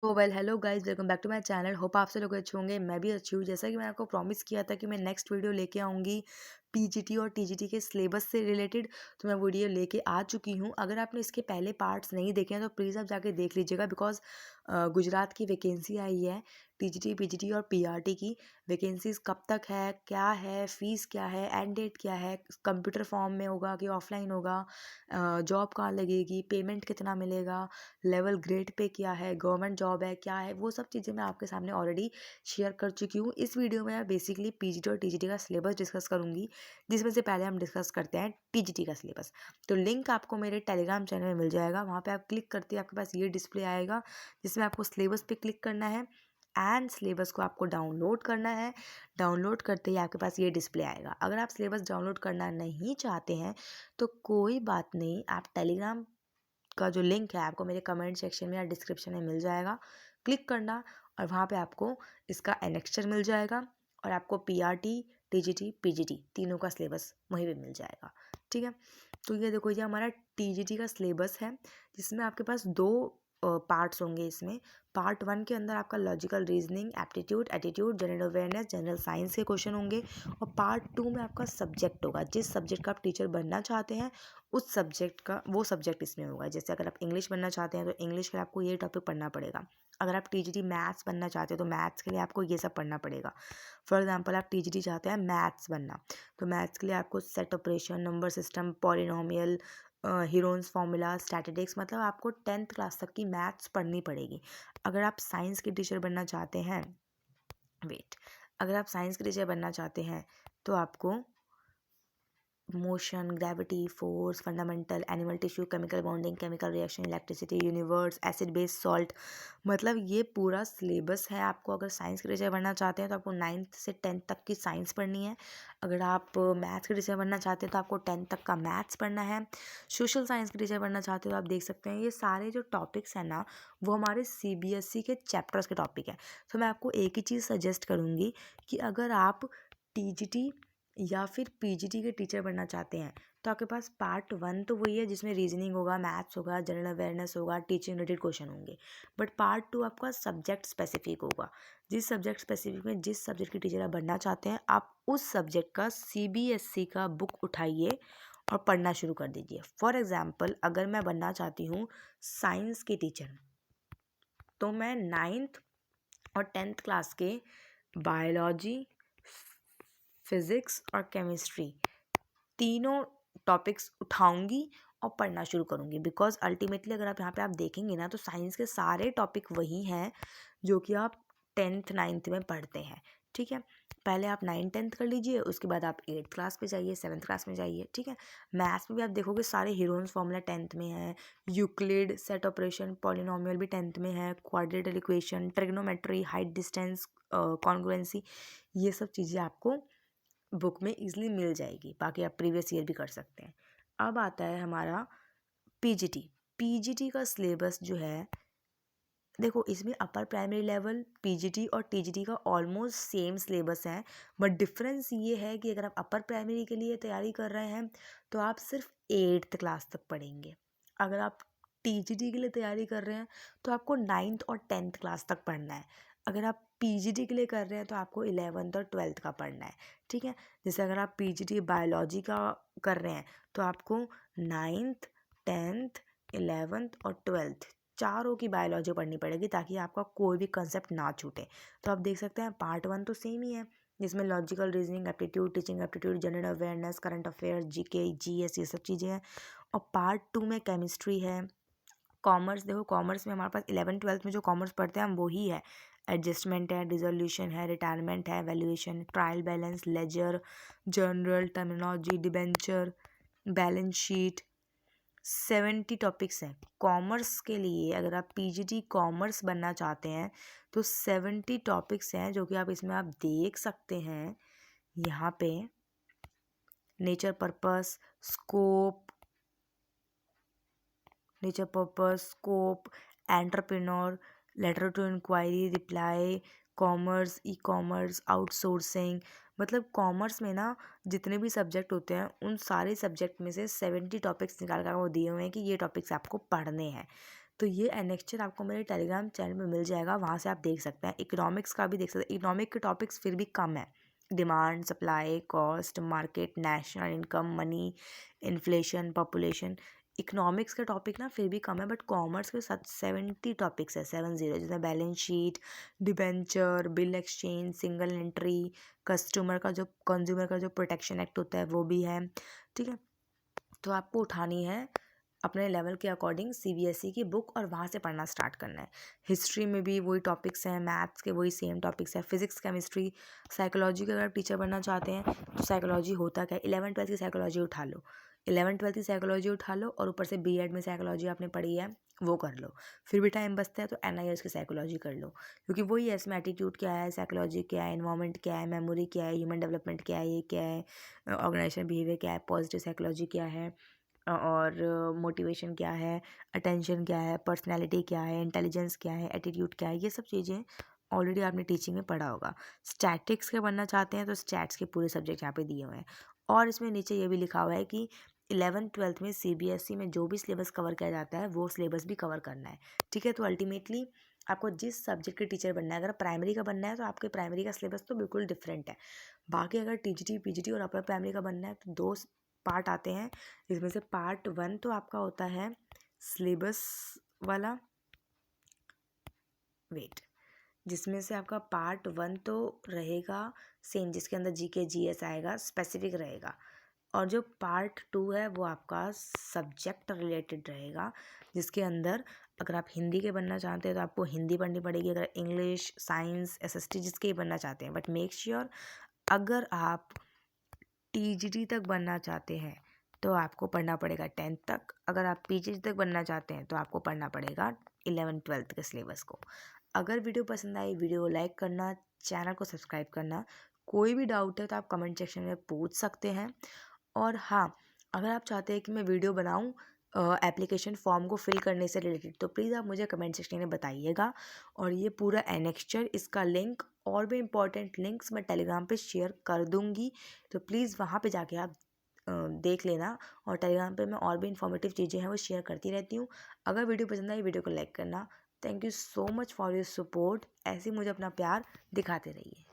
Hello guys, welcome back to my channel. Hope आप सब लोग अच्छे होंगे। मैं भी अच्छी हूँ। जैसा कि मैंने आपको प्रॉमिस किया था कि मैं नेक्स्ट वीडियो लेके आऊँगी पीजीटी और टीजीटी के सिलेबस से रिलेटेड, तो मैं वीडियो लेके आ चुकी हूँ। अगर आपने इसके पहले पार्ट्स नहीं देखे हैं तो प्लीज़ आप जाके देख लीजिएगा, बिकॉज गुजरात की वैकेंसी आई है टीजीटी पीजीटी और पीआरटी की। वैकेंसीज़ कब तक है, क्या है, फ़ीस क्या है, एंड डेट क्या है, कंप्यूटर फॉर्म में होगा कि ऑफलाइन होगा, जॉब कहाँ लगेगी, पेमेंट कितना मिलेगा, लेवल ग्रेड पे क्या है, गवर्नमेंट जॉब है क्या है, वो सब चीज़ें मैं आपके सामने ऑलरेडी शेयर कर चुकी हूँ। इस वीडियो में मैं बेसिकली पीजीटी और टीजीटी का सिलेबस डिस्कस करूँगी, जिसमें से पहले हम डिस्कस करते हैं टीजीटी का सिलेबस। तो लिंक आपको मेरे टेलीग्राम चैनल में मिल जाएगा। वहाँ पे आप क्लिक करते ही आपके पास ये डिस्प्ले आएगा, जिसमें आपको सिलेबस पे क्लिक करना है एंड सिलेबस को आपको डाउनलोड करना है। डाउनलोड करते ही आपके पास ये डिस्प्ले आएगा। अगर आप सिलेबस डाउनलोड करना नहीं चाहते हैं तो कोई बात नहीं, आप टेलीग्राम का जो लिंक है आपको मेरे कमेंट सेक्शन में या डिस्क्रिप्शन में मिल जाएगा। क्लिक करना और वहाँ पे आपको इसका एनेक्स्चर मिल जाएगा और आपको पीआरटी टीजीटी पीजीटी तीनों का सिलेबस वहीं पे मिल जाएगा। ठीक है, तो ये देखो, ये हमारा टीजीटी का सिलेबस है, जिसमें आपके पास दो पार्ट्स होंगे। इसमें पार्ट 1 के अंदर आपका logical reasoning, aptitude, attitude, general awareness, general science के क्वेश्चन होंगे। और पार्ट 2 में आपका सब्जेक्ट होगा, जिस सब्जेक्ट का आप टीचर बनना चाहते हैं उस सब्जेक्ट का वो सब्जेक्ट इसमें होगा। जैसे अगर आप इंग्लिश बनना चाहते हैं तो इंग्लिश के लिए आपको ये टॉपिक पढ़ना पड़ेगा। अगर आप टीजीटी मैथ्स बनना चाहते हो तो मैथ्स के लिए आपको ये सब पढ़ना पड़ेगा। फॉर एग्जांपल, आप टीजीटी चाहते हैं मैथ्स बनना, तो मैथ्स के लिए आपको set operation, number system, polynomial, Heron's formula, statistics, मतलब आपको 10th क्लास तक की मैथ्स पढ़नी पड़ेगी। अगर आप साइंस के टीचर बनना चाहते हैं वेट अगर आप साइंस के टीचर बनना चाहते हैं तो आपको motion, gravity, force, fundamental, animal tissue, chemical bonding, chemical reaction, electricity, universe, acid base, salt, मतलब ये पूरा सिलेबस है। आपको अगर साइंस के टीचर बनना चाहते हैं तो आपको 9th से 10th तक की साइंस पढ़नी है। अगर आप मैथ्स के टीचर बनना चाहते हैं तो आपको 10th तक का मैथ्स पढ़ना है। सोशल साइंस के टीचर बनना चाहते हो तो आप देख सकते हैं ये सारे जो टॉपिक्स हैं ना, वो हमारे सीबीएसई के चैप्टर्स के टॉपिक हैं। तो मैं आपको एक ही चीज़ सजेस्ट करूँगी कि अगर आप टीजीटी या फिर पीजीटी के टीचर बनना चाहते हैं तो आपके पास पार्ट 1 तो वही है, जिसमें रीजनिंग होगा, मैथ्स होगा, जनरल अवेयरनेस होगा, टीचिंग रिलेटेड क्वेश्चन होंगे। बट पार्ट 2 आपका सब्जेक्ट स्पेसिफिक होगा। जिस सब्जेक्ट स्पेसिफिक में जिस सब्जेक्ट के टीचर आप बनना चाहते हैं, आप उस सब्जेक्ट का सीबीएसई का बुक उठाइए और पढ़ना शुरू कर दीजिए। फॉर एग्जाम्पल, अगर मैं बनना चाहती हूँ साइंस के टीचर, तो मैं 9th और 10th क्लास के बायोलॉजी, फिज़िक्स और केमिस्ट्री तीनों टॉपिक्स उठाऊंगी और पढ़ना शुरू करूंगी। बिकॉज अल्टीमेटली अगर आप यहाँ पे आप देखेंगे ना, तो साइंस के सारे टॉपिक वही हैं जो कि आप 10th 9th में पढ़ते हैं। ठीक है, पहले आप 9th 10th कर लीजिए, उसके बाद आप 8th क्लास पे जाइए, 7th क्लास में जाइए। ठीक है, मैथ्स में भी आप देखोगे सारे हीरोन्स फार्मूला 10th में है, यूक्लिड, सेट ऑपरेशन, पॉलिनोमियल भी 10th में है, quadratic equation, trigonometry, height distance, congruency, ये सब चीज़ें आपको बुक में इजीली मिल जाएगी। बाकी आप प्रीवियस ईयर भी कर सकते हैं। अब आता है हमारा पीजीटी। पीजीटी का सिलेबस जो है, देखो, इसमें अपर प्राइमरी लेवल पीजीटी और टीजीटी का ऑलमोस्ट सेम सिलेबस है। बट डिफरेंस ये है कि अगर आप अपर प्राइमरी के लिए तैयारी कर रहे हैं तो आप सिर्फ 8th क्लास तक पढ़ेंगे। अगर आप टीजीटी के लिए तैयारी कर रहे हैं तो आपको 9th और 10th क्लास तक पढ़ना है। अगर आप पीजीटी के लिए कर रहे हैं तो आपको 11th और 12th का पढ़ना है। ठीक है, जैसे अगर आप पीजीटी बायोलॉजी का कर रहे हैं तो आपको 9th, 10th, 11th और 12th चारों की बायोलॉजी पढ़नी पड़ेगी, ताकि आपका कोई भी कंसेप्ट ना छूटे। तो आप देख सकते हैं पार्ट 1 तो सेम ही है, जिसमें logical reasoning, aptitude, teaching aptitude, general awareness, current affair, GK, GS, ये सब चीज़ें हैं। और पार्ट 2 में केमिस्ट्री है, कॉमर्स। देखो, कॉमर्स में हमारे पास 11th 12th में जो कॉमर्स पढ़ते हैं हम वही है। एडजस्टमेंट है, डिसोल्यूशन है, रिटायरमेंट है, valuation, trial balance, ledger, journal, terminology, debenture, balance sheet, 70 topics हैं कॉमर्स के लिए। अगर आप पीजीटी कॉमर्स बनना चाहते हैं तो 70 टॉपिक्स हैं, जो कि आप इसमें आप देख सकते हैं यहाँ पे। Nature purpose, scope, entrepreneur, letter to enquiry, reply, commerce, e commerce, outsourcing, मतलब कॉमर्स में ना जितने भी सब्जेक्ट होते हैं उन सारे सब्जेक्ट में से 70 टॉपिक्स निकाल कर वो दिए हुए हैं कि ये टॉपिक्स आपको पढ़ने हैं। तो ये एनेक्चर आपको मेरे टेलीग्राम चैनल में मिल जाएगा, वहाँ से आप देख सकते हैं। इकोनॉमिक्स का भी देख सकते हैं। इकोनॉमिक के टॉपिक्स फिर भी कम है, demand, supply, cost, market, national income, money, inflation, population. Economics का टॉपिक ना फिर भी कम है, बट कॉमर्स के 70 टॉपिक्स है, 70, जिसमें balance sheet, debenture, bill exchange, single entry, customer का जो कंज्यूमर का जो प्रोटेक्शन एक्ट होता है वो भी है। ठीक है, तो आपको उठानी है अपने लेवल के अकॉर्डिंग सीबीएसई की बुक और वहाँ से पढ़ना स्टार्ट करना है। हिस्ट्री में भी वही टॉपिक्स हैं, मैथ्स के वही सेम टॉपिक्स हैं, फिजिक्स, केमिस्ट्री, साइकोलॉजी के अगर आप टीचर बनना चाहते हैं तो साइकोलॉजी होता क्या है, 11th 12th की साइकोलॉजी उठा लो, 11th 12th की साइकोलॉजी उठा लो, और ऊपर से बीएड में साइकोलॉजी आपने पढ़ी है वो कर लो। फिर भी टाइम बचता है तो एनआईएस की साइकोलॉजी कर लो, क्योंकि वही है, इसमें एटीट्यूड क्या है, साइकोलॉजी क्या है, इन्वायरमेंट क्या है, मेमोरी क्या है, ह्यूमन डेवलपमेंट क्या है, ये क्या है, ऑर्गेनाइजेशन बिहेवियर क्या है, पॉजिटिव साइकोलॉजी क्या है, और मोटिवेशन क्या है, अटेंशन क्या है, पर्सनैलिटी क्या है, इंटेलिजेंस क्या है, एटीट्यूड क्या है, ये सब चीज़ें ऑलरेडी आपने टीचिंग में पढ़ा होगा। स्टैटिक्स के बनना चाहते हैं तो स्टैट्स के पूरे सब्जेक्ट यहाँ पे दिए हुए हैं, और इसमें नीचे ये भी लिखा हुआ है कि 11th 12th में सीबीएसई में जो भी सिलेबस कवर किया जाता है वो सिलेबस भी कवर करना है। ठीक है, तो अल्टीमेटली आपको जिस सब्जेक्ट के टीचर बनना है, अगर प्राइमरी का बनना है तो आपके प्राइमरी का सिलेबस तो बिल्कुल डिफरेंट है। बाकी अगर टीजीटी पीजीटी और अपर प्राइमरी का बनना है तो दो पार्ट आते हैं, जिसमें से पार्ट 1 तो आपका होता है सिलेबस वाला, वेट, जिसमें से आपका पार्ट 1 तो रहेगा सेम, जिसके अंदर जीके जीएस आएगा, स्पेसिफिक रहेगा, और जो पार्ट 2 है वो आपका सब्जेक्ट रिलेटेड रहेगा, जिसके अंदर अगर आप हिंदी के बनना चाहते हैं तो आपको हिंदी पढ़नी पड़ेगी, अगर इंग्लिश, साइंस, एसएसटी जिसके ही बनना चाहते हैं, बट मेक श्योर अगर आप टीजीटी तक बनना चाहते हैं तो आपको पढ़ना पड़ेगा 10th तक, अगर आप पीजीटी तक बनना चाहते हैं तो आपको पढ़ना पड़ेगा 11th 12th के सिलेबस को। अगर वीडियो पसंद आई, वीडियो को लाइक करना, चैनल को सब्सक्राइब करना। कोई भी डाउट है तो आप कमेंट सेक्शन में पूछ सकते हैं। और हाँ, अगर आप चाहते हैं कि मैं वीडियो बनाऊँ एप्लीकेशन फॉर्म को फिल करने से रिलेटेड, तो प्लीज़ आप मुझे कमेंट सेक्शन में बताइएगा, और ये पूरा एनेक्स्चर, इसका लिंक और भी इम्पॉर्टेंट लिंक्स मैं टेलीग्राम पे शेयर कर दूँगी, तो प्लीज़ वहाँ पे जाके आप देख लेना। और टेलीग्राम पे मैं और भी इन्फॉर्मेटिव चीज़ें हैं वो शेयर करती रहती हूँ। अगर वीडियो पसंद आई, वीडियो को लाइक करना। Thank you so much for your support, ऐसे ही मुझे अपना प्यार दिखाते रहिए।